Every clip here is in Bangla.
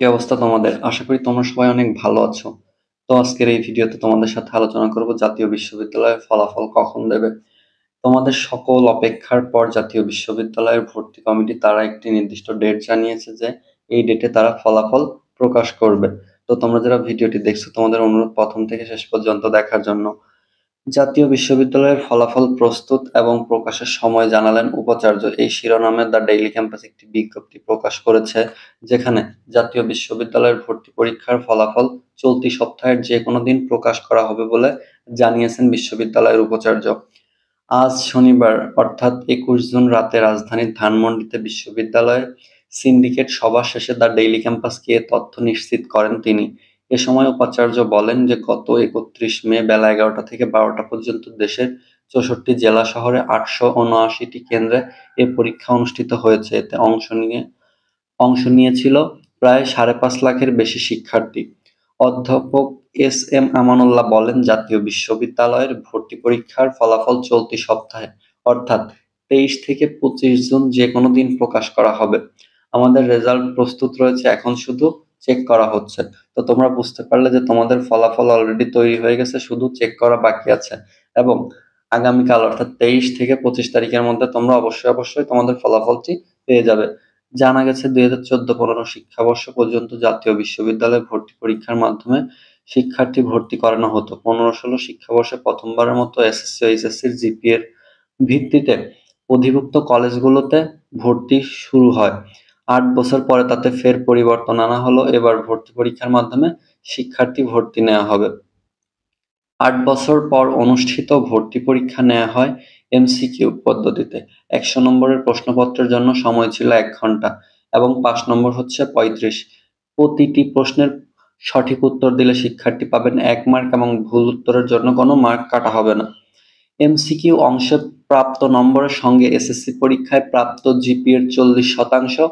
কি অবস্থা তোমাদের? আশা করি তোমরা সবাই অনেক ভালো আছো। তো আজকের এই ভিডিওতে তোমাদের সাথে আলোচনা করব জাতীয় বিশ্ববিদ্যালয়ের ফলাফল কখন দেবে। তোমাদের সকল অপেক্ষার পর জাতীয় বিশ্ববিদ্যালয়ের ভর্তি কমিটি তারা একটি নির্দিষ্ট ডেট জানিয়েছে যে এই ডেটে তারা ফলাফল প্রকাশ করবে। তো তোমরা যারা ভিডিওটি দেখছো তোমাদের অনুরোধ প্রথম থেকে শেষ পর্যন্ত দেখার জন্য। জাতীয় বিশ্ববিদ্যালয়ের ফলাফল প্রস্তুত এবং প্রকাশের সময় জানালেন উপাচার্য। এই শিরোনামে দ্য ডেইলি ক্যাম্পাস একটি বিজ্ঞপ্তি প্রকাশ করেছে, যেখানে জাতীয় বিশ্ববিদ্যালয়ের ভর্তি পরীক্ষার ফলাফল চলতি সপ্তাহের যে কোনো দিন প্রকাশ করা হবে বলে জানিয়েছেন বিশ্ববিদ্যালয়ের উপাচার্য। আজ শনিবার অর্থাৎ 21 জুন রাতে রাজধানীর ধানমন্ডিতে বিশ্ববিদ্যালয়ের সিন্ডিকেট সভা শেষে দ্য ডেইলি ক্যাম্পাসকে এ তথ্য নিশ্চিত করেন তিনি। এ সময় উপাচার্য বলেন যে গত 31 মে বেলা 11টা থেকে 12টা পর্যন্ত দেশের 64 জেলা শহরে 879টি কেন্দ্রে এ পরীক্ষা অনুষ্ঠিত হয়েছে। এতে অংশ নিয়েছিল প্রায় 5.5 লাখের বেশি শিক্ষার্থী। অধ্যাপক এস.এম. আমানুল্লাহ বলেন, জাতীয় বিশ্ববিদ্যালয়ের ভর্তি পরীক্ষার ফলাফল চলতি সপ্তাহে অর্থাৎ 23 থেকে 25 জুন যে কোনো দিন প্রকাশ করা হবে। আমাদের রেজাল্ট প্রস্তুত রয়েছে, এখন শুধু চেক করা হচ্ছে। তো তোমরা বুঝতে পারলে যে তোমাদের ফলাফল অলরেডি তৈরি হয়ে গেছে, শুধু চেক করা বাকি আছে। এবং আগামীকাল অর্থাৎ 23 থেকে 25 তারিখের মধ্যে তোমরা অবশ্যই তোমাদের ফলাফলটি পেয়ে যাবে। জানা গেছে 2014-15 শিক্ষাবর্ষ পর্যন্ত জাতীয় বিশ্ববিদ্যালয়ে ভর্তি পরীক্ষার মাধ্যমে শিক্ষার্থী ভর্তি করানো হতো। 15-16 শিক্ষাবর্ষে প্রথমবারের মতো এসএসসি ও এইচএসসির জিপিএর ভিত্তিতে অধিভুক্ত কলেজগুলোতে ভর্তি শুরু হয়। 8 বছর পরে তাতে ফের পরিবর্তন আনা হলো। এবার ভর্তি পরীক্ষার মাধ্যমে শিক্ষার্থী ভর্তি নেওয়া হবে। 8 বছর পর অনুষ্ঠিত ভর্তি পরীক্ষা নেওয়া হয় এমসিকিউ পদ্ধতিতে। 100 নম্বরের প্রশ্নপত্রের জন্য সময় ছিল 1 ঘন্টা এবং পাস নম্বর হচ্ছে 35। প্রতিটি প্রশ্নের সঠিক উত্তর দিলে শিক্ষার্থী পাবেন 1 মার্ক এবং ভুল উত্তরের জন্য কোনো মার্ক কাটা হবে না। এমসিকিউ অংশে প্রাপ্ত নম্বরের সঙ্গে এসএসসি পরীক্ষায় প্রাপ্ত জিপিএর 40%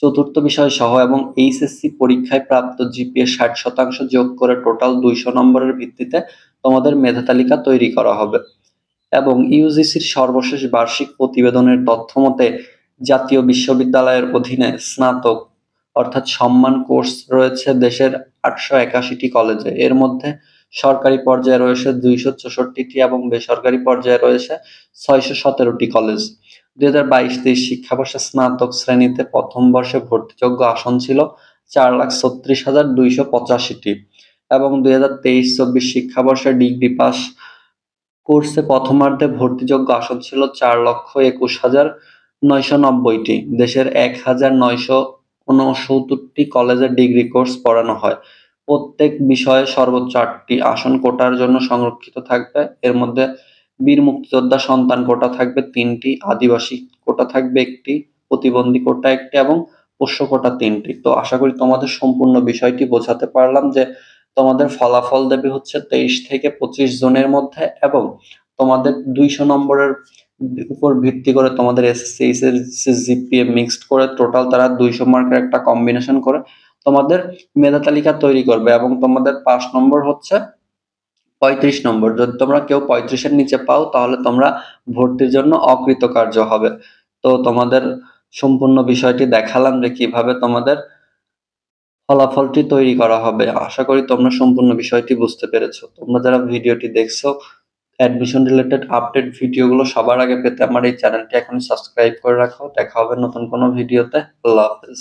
চতুর্থ বিষয় সহ এবং এইচএসসি পরীক্ষায় প্রাপ্ত জিপিএ 60% যোগ করে টোটাল 200 নম্বরের ভিত্তিতে তোমাদের মেধা তালিকা তৈরি করা হবে। এবং ইউজিসির সর্বশেষ বার্ষিক প্রতিবেদনের তথ্য মতে জাতীয় বিশ্ববিদ্যালয়ের অধীনে স্নাতক অর্থাৎ সম্মান কোর্স রয়েছে দেশের 881টি কলেজে। এর মধ্যে সরকারি পর্যায়ে রয়েছে 264টি এবং বেসরকারি পর্যায়ে রয়েছে 617টি কলেজ। 2022-23 শিক্ষাবর্ষে স্নাতক শ্রেণীতে প্রথম বর্ষে ভর্তিযোগ্য আসন ছিল 4,36,285টি এবং 2023-24 শিক্ষাবর্ষে ডিগ্রি পাস কোর্সে প্রথমার্ধে ভর্তিযোগ্য আসন ছিল 4,21,990টি। দেশের 1,969টি কলেজে ডিগ্রি কোর্স পড়ানো হয়। প্রত্যেক বিষয়ে সর্বোচ্চ 8টি আসন কোটার জন্য সংরক্ষিত থাকবে। এর মধ্যে বীর মুক্তিযোদ্ধা সন্তান কোটা থাকবে 3টি, আদিবাসী কোটা থাকবে 1টি, প্রতিবন্ধী কোটা 1টি এবং পোষ্য কোটা 3টি। তো আশা করি তোমাদের সম্পূর্ণ বিষয়টি বোঝাতে পারলাম যে তোমাদের ফলাফল দেবে হচ্ছে 23 থেকে 25 জনের মধ্যে এবং তোমাদের 200 নম্বরের উপর ভিত্তি করে তোমাদের এসএসসি এইচএসসি জিপিএ মিক্সড করে টোটাল তারা 200 মার্কের একটা কম্বিনেশন করে তোমাদের মেধা তালিকা তৈরি করবে এবং তোমাদের পাস নম্বর হচ্ছে 35 নম্বর। যদি তোমরা কেউ 35-এর নিচে পাও তাহলে তোমরা ভর্তির জন্য অকৃতকার্য হবে। তো তোমাদের সম্পূর্ণ বিষয়টি দেখালাম যে কিভাবে তোমাদের ফলাফলটি তৈরি করা হবে। আশা করি তোমরা সম্পূর্ণ বিষয়টি বুঝতে পেরেছো। তোমরা যারা ভিডিওটি দেখছো অ্যাডমিশন রিলেটেড আপডেট ভিডিওগুলো সবার আগে পেতে আমার এই চ্যানেলটি এখনই সাবস্ক্রাইব করে রাখো। দেখা হবে নতুন কোনো ভিডিওতে। আল্লাহ হাফেজ।